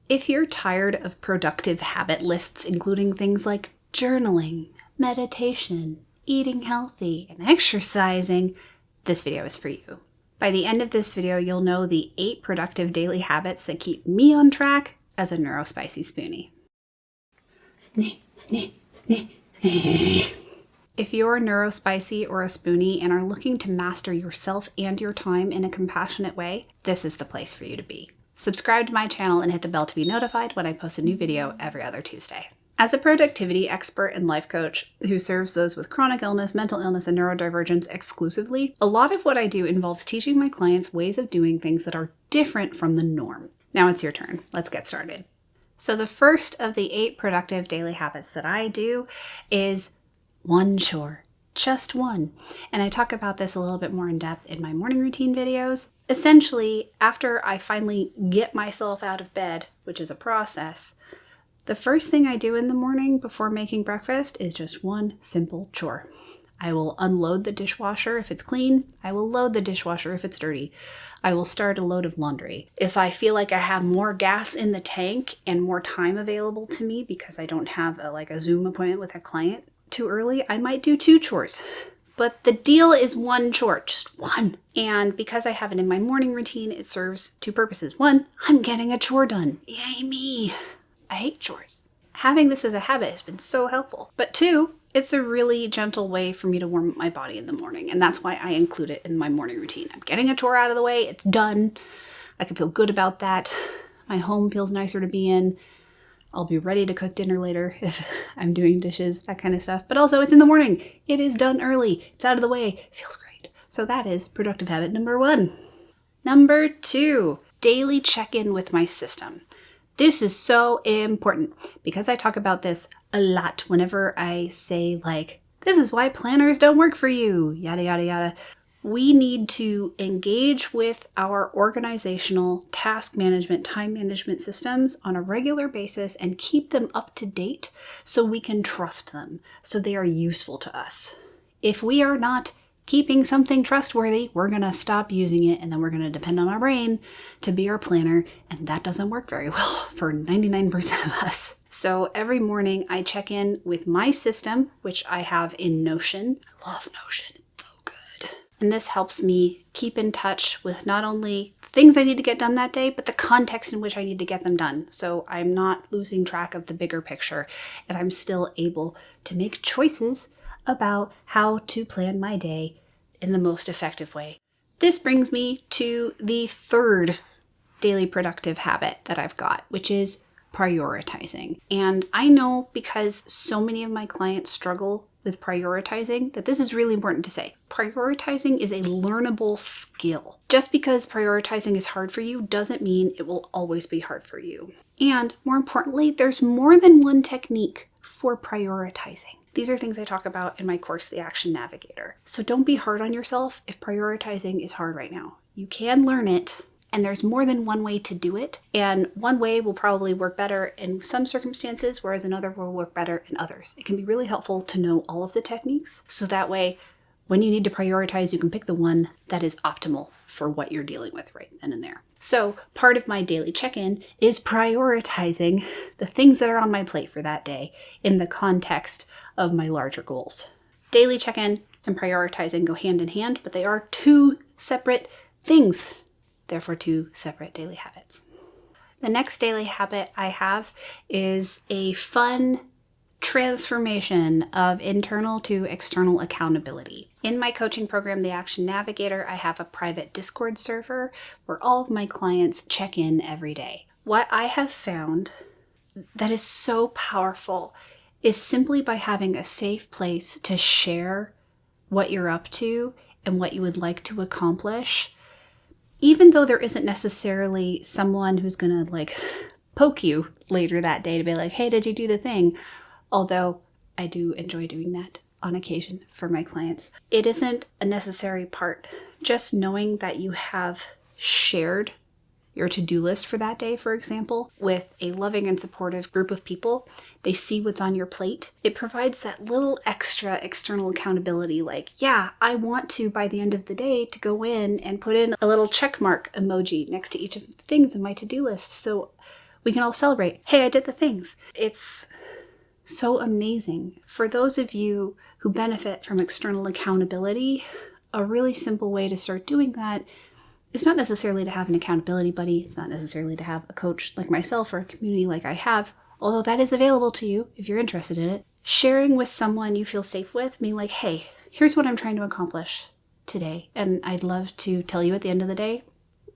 If you're tired of productive habit lists, including things like journaling, meditation, eating healthy, and exercising, this video is for you. By the end of this video, you'll know the 8 productive daily habits that keep me on track as a neurospicy spoonie. If you're neurospicy or a spoonie and are looking to master yourself and your time in a compassionate way, this is the place for you to be. Subscribe to my channel and hit the bell to be notified when I post a new video every other Tuesday. As a productivity expert and life coach who serves those with chronic illness, mental illness, and neurodivergence exclusively, a lot of what I do involves teaching my clients ways of doing things that are different from the norm. Now it's your turn. Let's get started. So the first of the 8 productive daily habits that I do is one chore. Just one. And I talk about this a little bit more in depth in my morning routine videos. Essentially, after I finally get myself out of bed, which is a process, the first thing I do in the morning before making breakfast is just one simple chore. I will unload the dishwasher if it's clean. I will load the dishwasher if it's dirty. I will start a load of laundry. If I feel like I have more gas in the tank and more time available to me because I don't have a Zoom appointment with a client too early, I might do 2 chores. But the deal is one chore, just one. And because I have it in my morning routine, it serves 2 purposes. 1, I'm getting a chore done. Yay me. I hate chores. Having this as a habit has been so helpful. But 2, it's a really gentle way for me to warm up my body in the morning. And that's why I include it in my morning routine. I'm getting a chore out of the way. It's done. I can feel good about that. My home feels nicer to be in. I'll be ready to cook dinner later if I'm doing dishes, that kind of stuff. But also it's in the morning. It is done early. It's out of the way. It feels great. So that is productive habit number 1. Number 2, daily check-in with my system. This is so important because I talk about this a lot whenever I say this is why planners don't work for you, yada, yada, yada. We need to engage with our organizational, task management, time management systems on a regular basis and keep them up to date so we can trust them, so they are useful to us. If we are not keeping something trustworthy, we're going to stop using it and then we're going to depend on our brain to be our planner, and that doesn't work very well for 99% of us. So every morning I check in with my system, which I have in Notion. I love Notion. It's so good. And this helps me keep in touch with not only things I need to get done that day, but the context in which I need to get them done. So I'm not losing track of the bigger picture and I'm still able to make choices about how to plan my day in the most effective way. This brings me to the 3rd daily productive habit that I've got, which is prioritizing. And I know because so many of my clients struggle with prioritizing that this is really important to say. Prioritizing is a learnable skill. Just because prioritizing is hard for you doesn't mean it will always be hard for you. And more importantly, there's more than one technique for prioritizing. These are things I talk about in my course, The Action Navigator. So don't be hard on yourself if prioritizing is hard right now. You can learn it, and there's more than one way to do it. And one way will probably work better in some circumstances, whereas another will work better in others. It can be really helpful to know all of the techniques, so that way, when you need to prioritize, you can pick the one that is optimal for what you're dealing with right then and there. So part of my daily check-in is prioritizing the things that are on my plate for that day in the context of my larger goals. Daily check-in and prioritizing go hand in hand, but they are 2 separate things. Therefore, 2 separate daily habits. The next daily habit I have is a fun transformation of internal to external accountability. In my coaching program, The Action Navigator, I have a private Discord server where all of my clients check in every day. What I have found that is so powerful is simply by having a safe place to share what you're up to and what you would like to accomplish, even though there isn't necessarily someone who's going to poke you later that day to be like, hey, did you do the thing? Although I do enjoy doing that on occasion for my clients. It isn't a necessary part. Just knowing that you have shared your to-do list for that day, for example, with a loving and supportive group of people, they see what's on your plate. It provides that little extra external accountability, yeah, I want to, by the end of the day, to go in and put in a little check mark emoji next to each of the things in my to-do list. So We can all celebrate. Hey, I did the things. It's so amazing. For those of you who benefit from external accountability, a really simple way to start doing that is not necessarily to have an accountability buddy. It's not necessarily to have a coach like myself or a community like I have, although that is available to you if you're interested in it. Sharing with someone you feel safe with, being like, hey, here's what I'm trying to accomplish today. And I'd love to tell you at the end of the day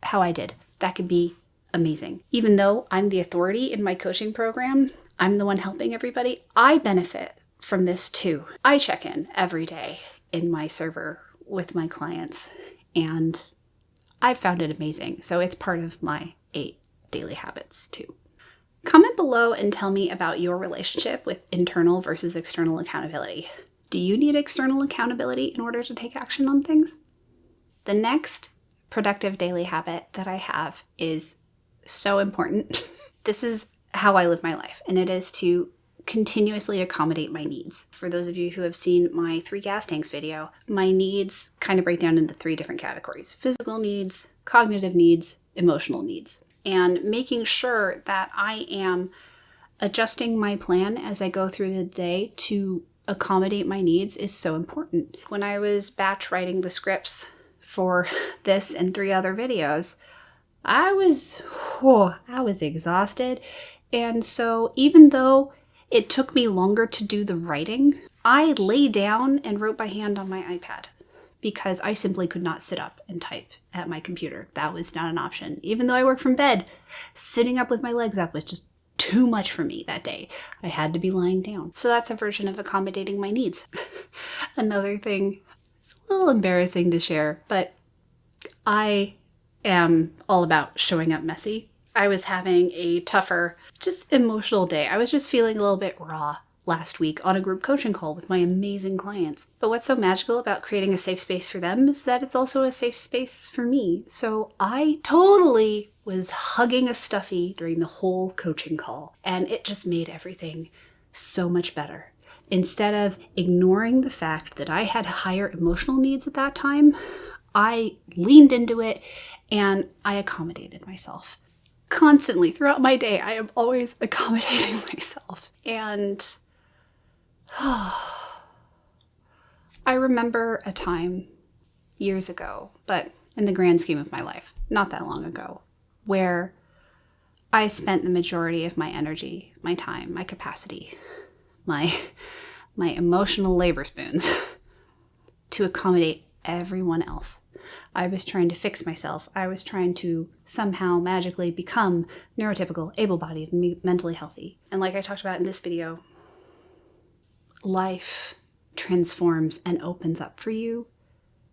how I did. That could be amazing. Even though I'm the authority in my coaching program, I'm the one helping everybody, I benefit from this too. I check in every day in my server with my clients, and I've found it amazing. So it's part of my 8 daily habits too. Comment below and tell me about your relationship with internal versus external accountability. Do you need external accountability in order to take action on things? The next productive daily habit that I have is so important. This is how I live my life, and it is to continuously accommodate my needs. For those of you who have seen my 3 gas tanks video, my needs kind of break down into 3 different categories: physical needs, cognitive needs, emotional needs. And making sure that I am adjusting my plan as I go through the day to accommodate my needs is so important. When I was batch writing the scripts for this and 3 other videos, I was exhausted. And so even though it took me longer to do the writing, I lay down and wrote by hand on my iPad because I simply could not sit up and type at my computer. That was not an option. Even though I work from bed, sitting up with my legs up was just too much for me that day. I had to be lying down. So that's a version of accommodating my needs. Another thing, it's a little embarrassing to share, but I am all about showing up messy. I was having a tougher, just emotional day. I was just feeling a little bit raw last week on a group coaching call with my amazing clients. But what's so magical about creating a safe space for them is that it's also a safe space for me. So I totally was hugging a stuffy during the whole coaching call, and it just made everything so much better. Instead of ignoring the fact that I had higher emotional needs at that time, I leaned into it and I accommodated myself. Constantly throughout my day, I am always accommodating myself. And I remember a time years ago, but in the grand scheme of my life, not that long ago, where I spent the majority of my energy, my time, my capacity, my emotional labor spoons to accommodate everyone else. I was trying to fix myself. I was trying to somehow magically become neurotypical, able-bodied, and mentally healthy. And like I talked about in this video, life transforms and opens up for you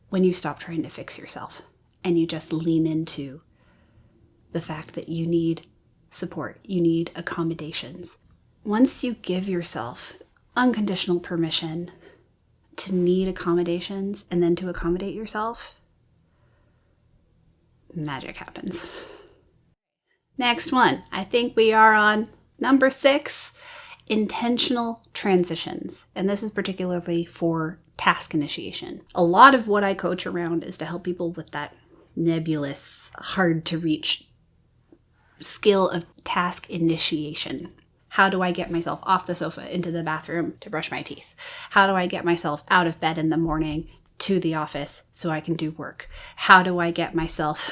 when you stop trying to fix yourself and you just lean into the fact that you need support, you need accommodations. Once you give yourself unconditional permission to need accommodations and then to accommodate yourself, magic happens. Next one, I think we are on number 6, intentional transitions. And this is particularly for task initiation. A lot of what I coach around is to help people with that nebulous, hard to reach skill of task initiation. How do I get myself off the sofa into the bathroom to brush my teeth? How do I get myself out of bed in the morning to the office so I can do work? How do I get myself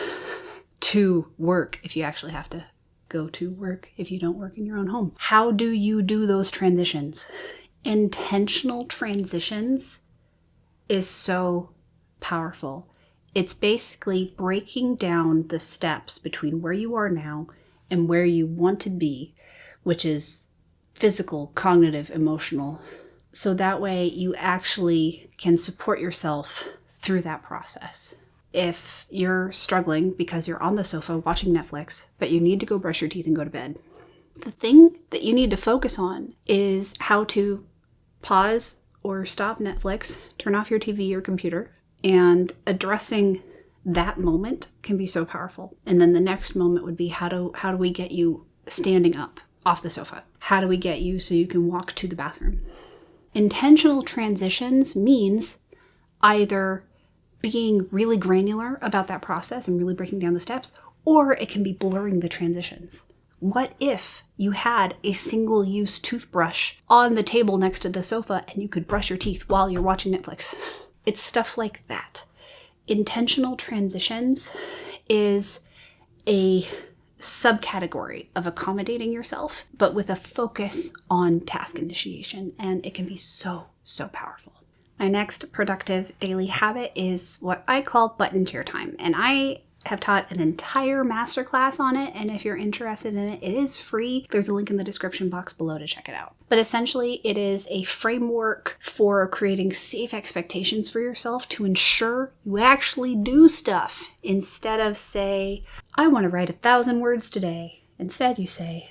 to work if you actually have to go to work if you don't work in your own home? How do you do those transitions? Intentional transitions is so powerful. It's basically breaking down the steps between where you are now and where you want to be, which is physical, cognitive, emotional. So that way you actually can support yourself through that process. If you're struggling because you're on the sofa watching Netflix, but you need to go brush your teeth and go to bed, the thing that you need to focus on is how to pause or stop Netflix, turn off your TV or computer, and addressing that moment can be so powerful. And then the next moment would be how do we get you standing up off the sofa? How do we get you so you can walk to the bathroom? Intentional transitions means either being really granular about that process and really breaking down the steps, or it can be blurring the transitions. What if you had a single-use toothbrush on the table next to the sofa and you could brush your teeth while you're watching Netflix? It's stuff like that. Intentional transitions is a subcategory of accommodating yourself, but with a focus on task initiation, and it can be so powerful. My next productive daily habit is what I call button tier time, and I have taught an entire masterclass on it, and if you're interested in it, it is free. There's a link in the description box below to check it out. But essentially, it is a framework for creating safe expectations for yourself to ensure you actually do stuff. Instead of say, I want to write 1,000 words today. Instead, you say,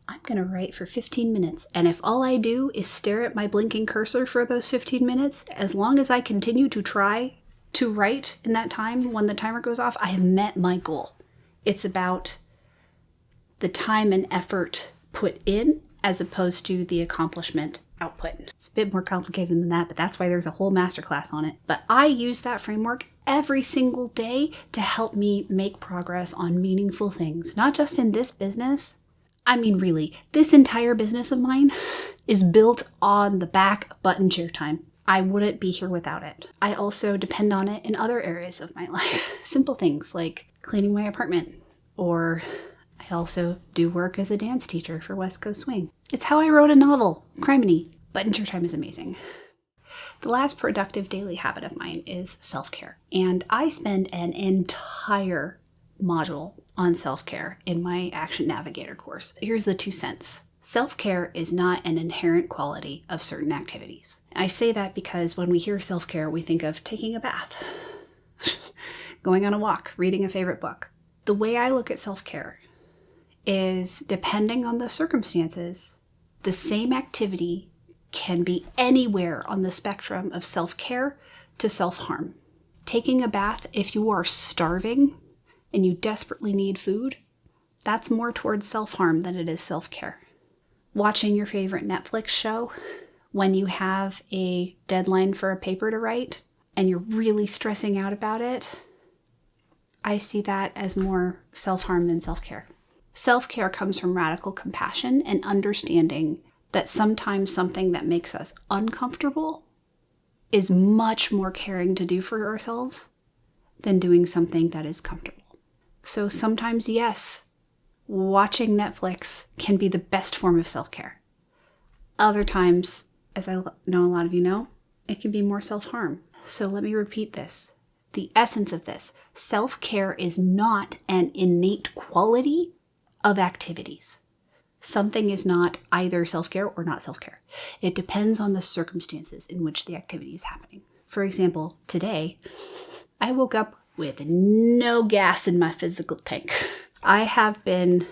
I'm going to write for 15 minutes. And if all I do is stare at my blinking cursor for those 15 minutes, as long as I continue to try to write in that time, when the timer goes off, I have met my goal. It's about the time and effort put in as opposed to the accomplishment output. It's a bit more complicated than that, but that's why there's a whole masterclass on it. But I use that framework every single day to help me make progress on meaningful things, not just in this business. I mean, really, this entire business of mine is built on the back of button tier time. I wouldn't be here without it. I also depend on it in other areas of my life. Simple things like cleaning my apartment, or I also do work as a dance teacher for West Coast Swing. It's how I wrote a novel, Criminy. Button tier time is amazing. The last productive daily habit of mine is self-care. And I spend an entire module on self-care in my Action Navigator course. Here's the 2 cents. Self-care is not an inherent quality of certain activities. I say that because when we hear self-care, we think of taking a bath, going on a walk, reading a favorite book. The way I look at self-care is, depending on the circumstances, the same activity can be anywhere on the spectrum of self-care to self-harm. Taking a bath if you are starving and you desperately need food, that's more towards self-harm than it is self-care. Watching your favorite Netflix show when you have a deadline for a paper to write and you're really stressing out about it, I see that as more self-harm than self-care. Self-care comes from radical compassion and understanding that sometimes something that makes us uncomfortable is much more caring to do for ourselves than doing something that is comfortable. So sometimes, yes, watching Netflix can be the best form of self-care. Other times, as I know a lot of you know, it can be more self-harm. So let me repeat this. The essence of this: self-care is not an innate quality of activities. Something is not either self-care or not self-care. It depends on the circumstances in which the activity is happening. For example, today, I woke up with no gas in my physical tank. I have been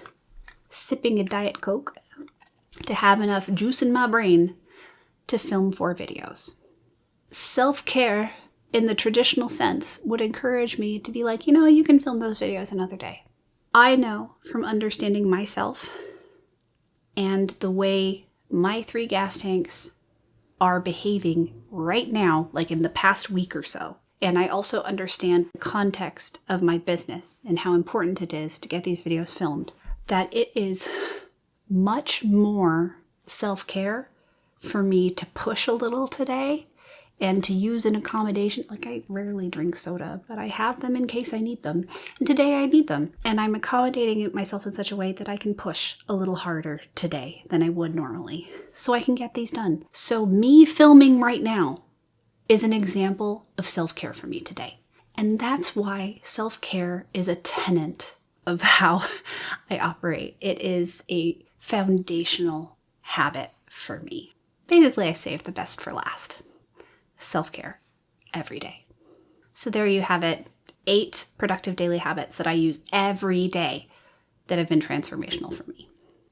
sipping a Diet Coke to have enough juice in my brain to film 4 videos. Self-care, in the traditional sense, would encourage me to be like, you can film those videos another day. I know from understanding myself and the way my 3 gas tanks are behaving right now, like in the past week or so, and I also understand the context of my business and how important it is to get these videos filmed, that it is much more self-care for me to push a little today and to use an accommodation. Like, I rarely drink soda, but I have them in case I need them. And today I need them. And I'm accommodating myself in such a way that I can push a little harder today than I would normally, so I can get these done. So me filming right now is an example of self-care for me today. And that's why self-care is a tenet of how I operate. It is a foundational habit for me. Basically, I save the best for last. Self-care every day. So there you have it. 8 productive daily habits that I use every day that have been transformational for me.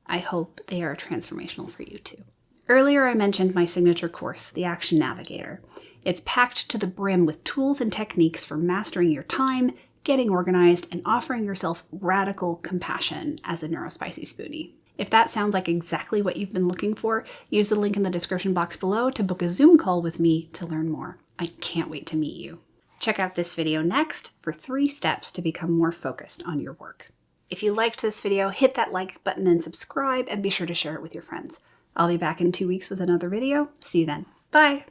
I hope they are transformational for you too. Earlier, I mentioned my signature course, the Action Navigator. It's packed to the brim with tools and techniques for mastering your time, getting organized, and offering yourself radical compassion as a neurospicy spoonie. If that sounds like exactly what you've been looking for, use the link in the description box below to book a Zoom call with me to learn more. I can't wait to meet you. Check out this video next for 3 steps to become more focused on your work. If you liked this video, hit that like button and subscribe, and be sure to share it with your friends. I'll be back in 2 weeks with another video. See you then. Bye!